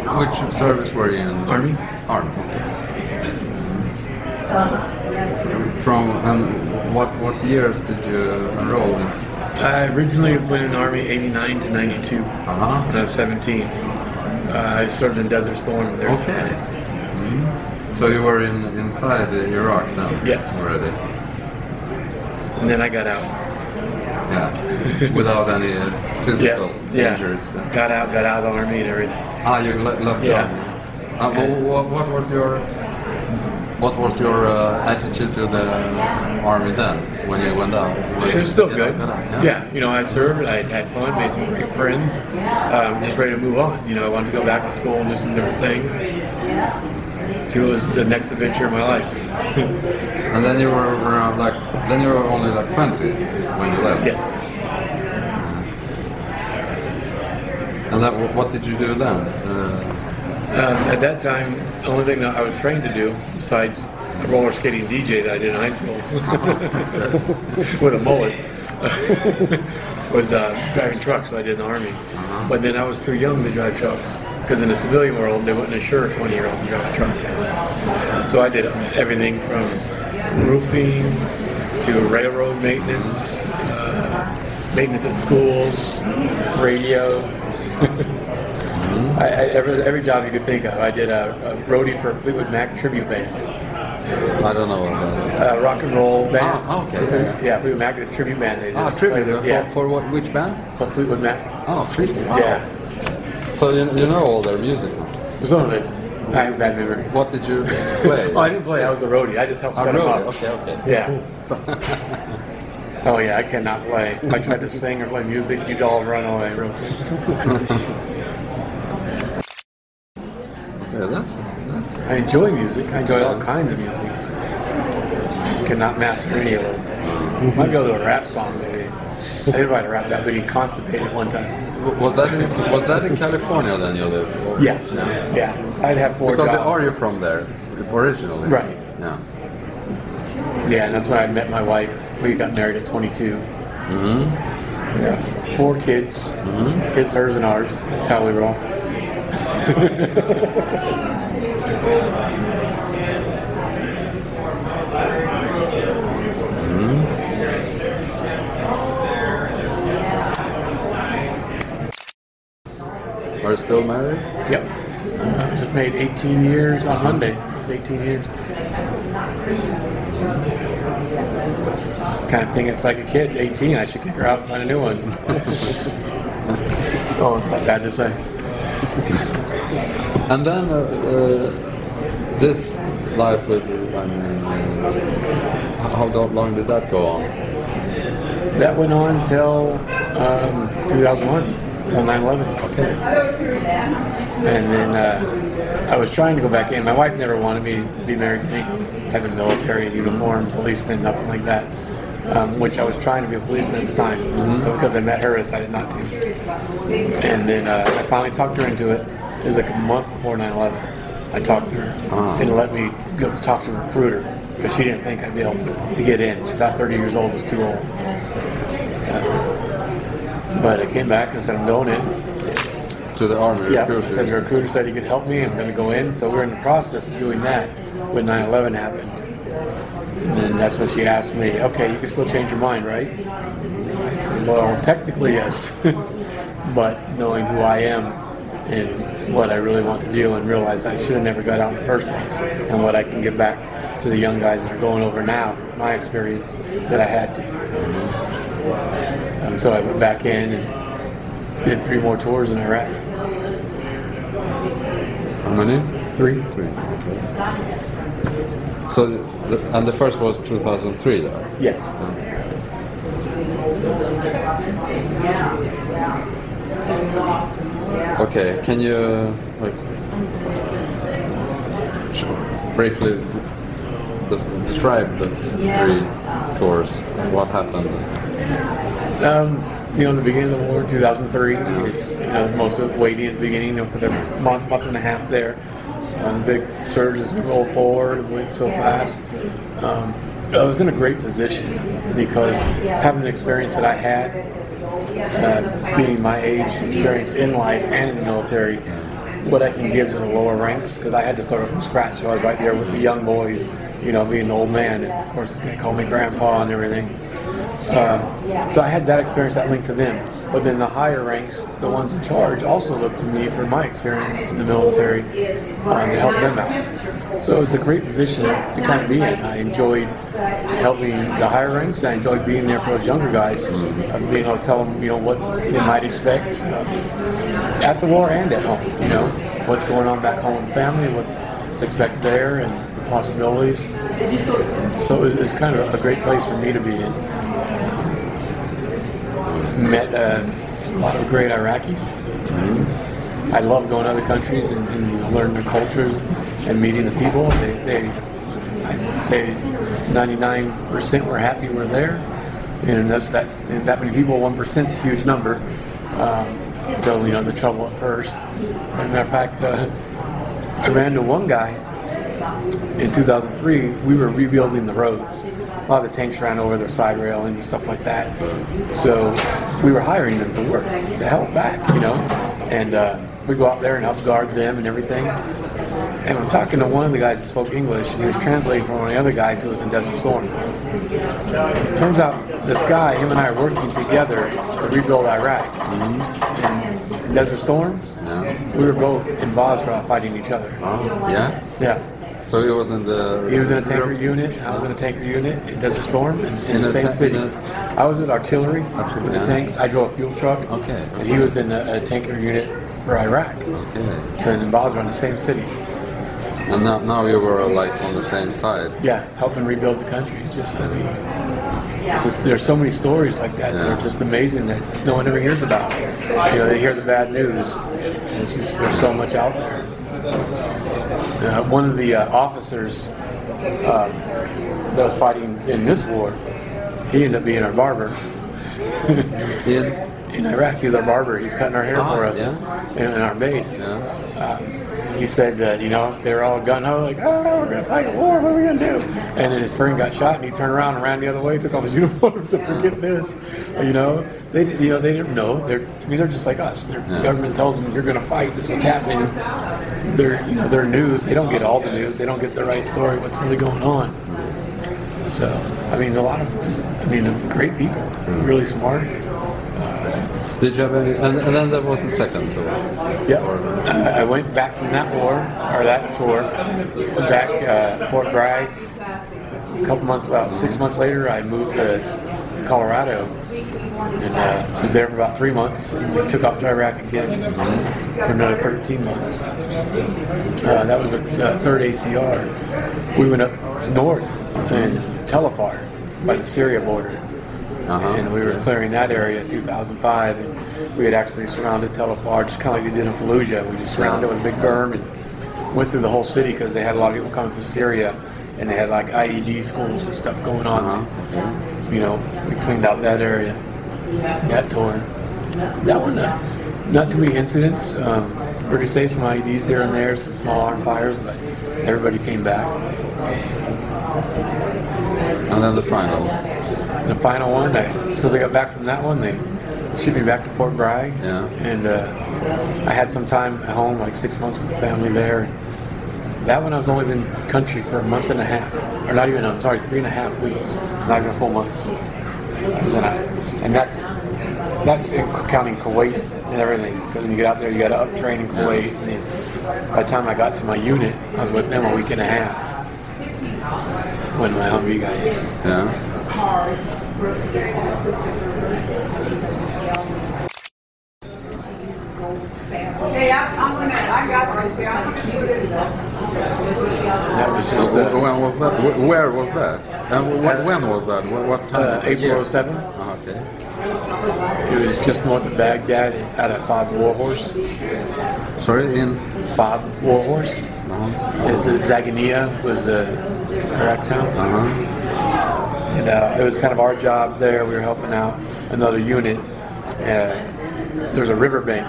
Which service were you in? Army. Army. From what years did you enroll in? I originally went in the Army 89 to 92 when I was 17. I served in Desert Storm there. Okay. So you were inside Iraq now? Yes. Already? And then I got out. Yeah. Without any physical injuries? Got out of the Army and everything. Ah, you left the Army. What was your attitude to the Army then, when you went out? It was still good. Yeah, you know, I served, I had fun, made some great friends. Just ready to move on. You know, I wanted to go back to school and do some different things. See what was the next adventure of my life. And then you were around then you were only like 20 when you left? Yes. And what did you do then? At that time, the only thing that I was trained to do, besides a roller skating DJ that I did in high school with a mullet, was driving trucks, what I did in the Army. But then I was too young to drive trucks, because in the civilian world, they wouldn't insure a 20-year-old to drive a truck. So I did everything from roofing to railroad maintenance, maintenance at schools, radio. Every job you could think of. I did a roadie for a Fleetwood Mac tribute band. I don't know what that is. Rock and roll band. Okay. Yeah, Fleetwood Mac, the tribute band. Tribute. For what? Which band? For Fleetwood Mac. Oh, Fleetwood. Wow. Yeah. So you know all their music now? Some of it. I have a bad memory. What did you play? I didn't play. I was a roadie. I just helped set them up. Okay. Yeah. Oh yeah, I cannot play. If I tried to sing or play music, you'd all run away real quick. Okay, that's. I enjoy music. I enjoy all kinds of music. Cannot master any of them. Might go to a rap song maybe. I did write a rap that, but he constipated one time. Was that in California then you lived? Yeah. I'd have 4 jobs. Because are you from there originally? Right. Yeah. Yeah, and that's when I met my wife. We got married at 22. We have 4 kids. His, hers, and ours. That's how we roll. Are you still married? Yep. Just made 18 years on Monday. It's 18 years. Kind of think it's like a kid, 18. I should kick her out and find a new one. Oh, it's not bad to say. And then this life with, how long did that go on? That went on till 2001, till 9/11. Okay. And then I was trying to go back in. My wife never wanted me to be married to any type of military uniform, policeman, nothing like that. Which I was trying to be a policeman at the time, but because I met her, I decided not to. And then I finally talked her into it. It was like a month before 9/11. I talked to her and let me go talk to a recruiter because she didn't think I'd be able to get in. She's about 30 years old, was too old. But I came back and said, I'm going in. To the Army recruiter? Yeah, I said the recruiter said he could help me. I'm going to go in. So we're in the process of doing that when 9/11 happened. And then that's when she asked me, okay, you can still change your mind, right? I said, well, technically yes. But knowing who I am and what I really want to do and realize I should have never got out in the first place and what I can give back to the young guys that are going over now, my experience, that I had to. So I went back in and did 3 more tours in Iraq. How many? 3. Okay. So, and the first was 2003 there? Yes. Okay, can you briefly describe the 3 tours? What happened? In the beginning of the war in 2003 is, most of it weighty in the beginning, for the month and a half there. The big surges rolled forward, it went so fast. I was in a great position because having the experience that I had, being my age, experience in life and in the military, what I can give to the lower ranks, because I had to start from scratch. So I was right there with the young boys, you know, being the old man. And of course, they call me grandpa and everything. So I had that experience that linked to them. But then the higher ranks, the ones in charge, also looked to me for my experience in the military to help them out. So it was a great position to kind of be in. I enjoyed helping the higher ranks. I enjoyed being there for those younger guys, being able to tell them, you know, what they might expect at the war and at home. You know, what's going on back home with the family, what to expect there, and the possibilities. So it was kind of a great place for me to be in. Met a lot of great Iraqis. I love going to other countries and learning their cultures and meeting the people. I'd say 99% were happy we're there, and that many people. 1% is a huge number. So you know the trouble at first. As a matter of fact, I ran into one guy in 2003. We were rebuilding the roads. A lot of the tanks ran over their side railings and stuff like that. So we were hiring them to work, to help back, you know. And we go out there and help guard them and everything. And I'm talking to one of the guys that spoke English, and he was translating for one of the other guys who was in Desert Storm. Turns out this guy, him and I are working together to rebuild Iraq. In Desert Storm, we were both in Basra fighting each other. Oh, yeah? Yeah. So he was in the... He was in a tanker unit, I was in a tanker unit in Desert Storm, in the same city. I was in artillery with the tanks. I drove a fuel truck, and he was in a tanker unit for Iraq. So in Basra, in the same city. And now you were like on the same side. Yeah, helping rebuild the country. It's just, I mean, there's so many stories like that that are just amazing that no one ever hears about. You know, they hear the bad news. It's just, there's so much out there. One of the officers that was fighting in this war, he ended up being our barber. In Iraq, he was our barber. He's cutting our hair for us in our base. He said that, you know, they were all gung-ho, like, oh, no, we're going to fight a war, what are we going to do? And then his friend got shot, and he turned around and ran the other way, took off his uniform, said, forget this. You know, they didn't know. They're just like us. The government tells them, you're going to fight, this is what's happening. They're news. They don't get all the news. They don't get the right story, what's really going on. So, I mean, a lot of great people, really smart. Did you have any? And then there was the second tour. Yeah, I went back from that war, or that tour, back Fort Bragg. A couple months, about 6 months later, I moved to Colorado, and was there for about 3 months. And we took off to Iraq again for another 13 months. That was with the 3rd ACR. We went up north in Telefar by the Syria border. And we were clearing that area in 2005, and we had actually surrounded Telefar, just kind of like they did in Fallujah. We just surrounded it with a big berm and went through the whole city because they had a lot of people coming from Syria, and they had like IED schools and stuff going on. You know, we cleaned out that area, that tour. That one, not too many incidents. Pretty safe, some IEDs here and there, some small arm fires, but everybody came back. And then the final. The final one, as soon as I got back from that one, they shipped me back to Fort Bragg. And I had some time at home, like 6 months with the family there. That one I was only in the country for a month and a half. Or not even, I'm sorry, 3.5 weeks. Not even a full month. And that's counting Kuwait and everything. Because when you get out there, you got to up-train in Kuwait. And then by the time I got to my unit, I was with them a week and a half when my Humvee got hit. Hey, I got this here. I'm gonna put it up. That was just when was that? Where was that? And when was that? What time? April 07. Okay. It was just north of Baghdad at a Fob Warhorse. Sorry, in Fob Warhorse. Zagania was the Iraq town. And it was kind of our job there. We were helping out another unit. There was a riverbank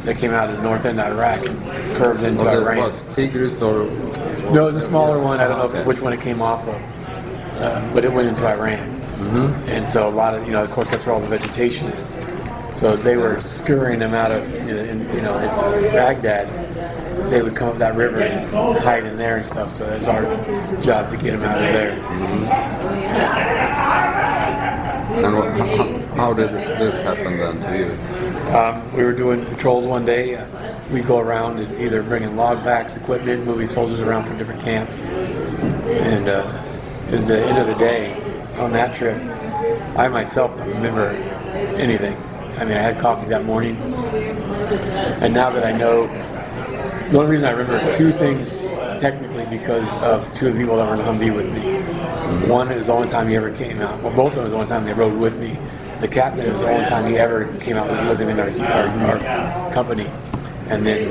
that came out of the north end of Iraq and curved into Iran. What, Tigris or? No, it was a smaller one. I don't know which one it came off of, but it went into Iran. And so a lot of, of course, that's where all the vegetation is. So as they were scurrying them out of, into Baghdad, they would come up that river and hide in there and stuff. So it was our job to get them out of there. And how did this happen then to you? We were doing patrols one day. We go around and either bringing log packs, equipment, moving soldiers around from different camps. And it was the end of the day on that trip. I myself don't remember anything. I mean, I had coffee that morning. And now that I know, the only reason I remember two things technically because of two of the people that were in the Humvee with me. One is the only time he ever came out. Well, both of them was the only time they rode with me. The captain was the only time he ever came out. He wasn't in our company. And then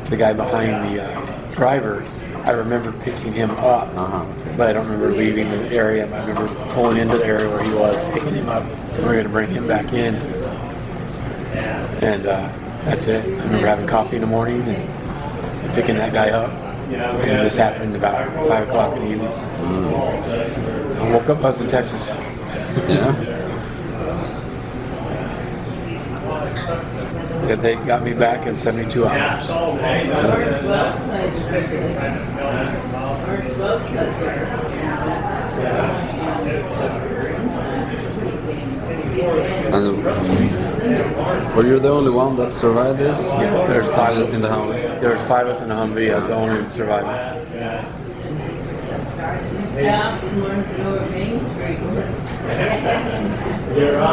the guy behind the driver, I remember picking him up, but I don't remember leaving the area. I remember pulling into the area where he was, picking him up, and we were going to bring him back in. And that's it. I remember having coffee in the morning and picking that guy up. And this happened about 5 o'clock in the evening. I woke up, I was in Texas. Yeah. They got me back in 72 hours. And were you the only one that survived this? Yeah, there's 5 in the Humvee. There's 5 of us in the Humvee. I was the only survivor.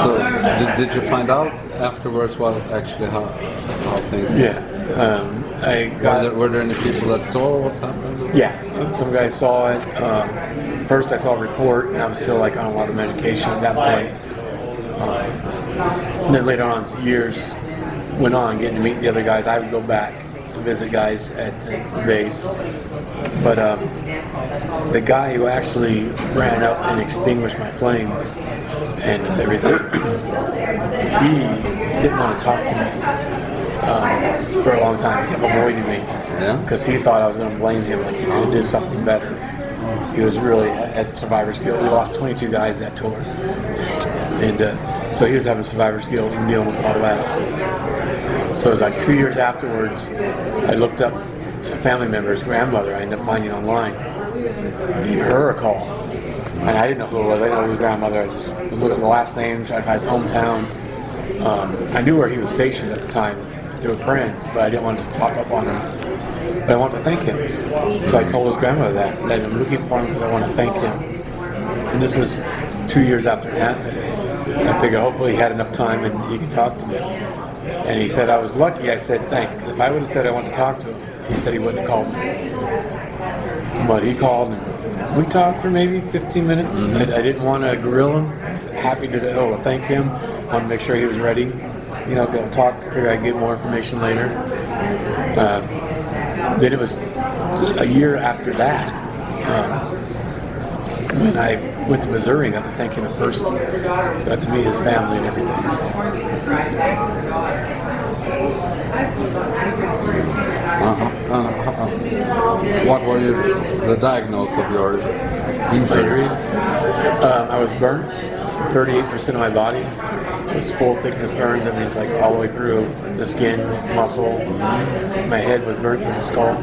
So did you find out afterwards what actually how things? Yeah, I got. Were there any people that saw what's happened? Yeah, some guys saw it. First, I saw a report, and I was still like on a lot of medication at that point. And then later on, as years went on, getting to meet the other guys, I would go back and visit guys at the base. But the guy who actually ran up and extinguished my flames and everything, he didn't want to talk to me for a long time. He kept avoiding me because he thought I was going to blame him, like he could have did something better. He was really at survivor's guilt. We lost 22 guys that tour. And so he was having survivor's guilt and dealing with all that. So it was like 2 years afterwards, I looked up a family member's grandmother I ended up finding online. Gave her a call. And I didn't know who it was. I didn't know his grandmother. I just was looking at the last name, tried to find his hometown. I knew where he was stationed at the time. They were friends, but I didn't want to pop up on him. But I wanted to thank him. So I told his grandmother that I'm looking for him because I want to thank him. And this was 2 years after it happened. I figured hopefully he had enough time and he could talk to me. And he said, I was lucky. I said, thanks. If I would have said I wanted to talk to him, he said he wouldn't have called me. But he called and we talked for maybe 15 minutes. I didn't want to grill him. I was happy to thank him. I wanted to make sure he was ready. You know, go talk. I figured I'd get more information later. Then it was a year after that when I went to Missouri and got to thank him in person. Got to meet his family and everything. What were the diagnosis of your injuries? I was burnt. 38% of my body was full thickness burns. I mean, it's like all the way through the skin, muscle. My head was burnt to the skull.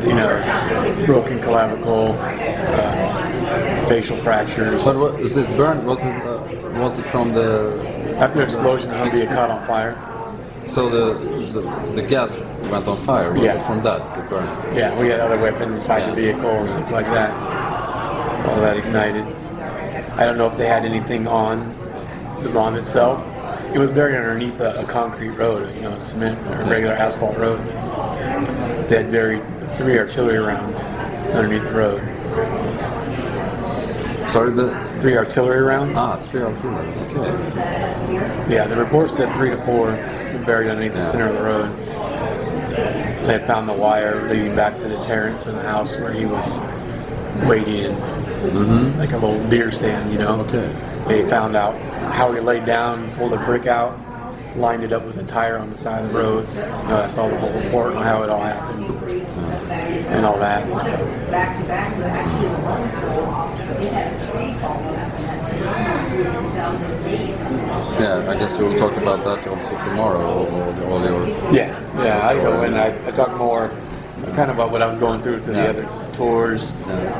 You know, broken clavicle, facial fractures. But what is this burn? Was it from the after the explosion? The Humvee caught on fire. So the gas went on fire. Was it from that the burn? Yeah, we had other weapons inside the vehicle and stuff like that. So all that ignited. I don't know if they had anything on the bomb itself. It was buried underneath a concrete road, you know, a cement or regular asphalt road. They had buried 3 artillery rounds underneath the road. Sorry, the 3 artillery rounds? 3 artillery. Okay. Yeah, the report said 3 to 4 were buried underneath the center of the road. They had found the wire leading back to the Terrence in the house where he was waiting, like a little deer stand, you know. Okay. They found out how he laid down, pulled a brick out, lined it up with a tire on the side of the road. I saw the whole report on how it all happened. and all that. So. Yeah, I guess we'll talk about that also tomorrow. All your Yeah. I go and I talk more kind of about what I was going through the other tours. Yeah.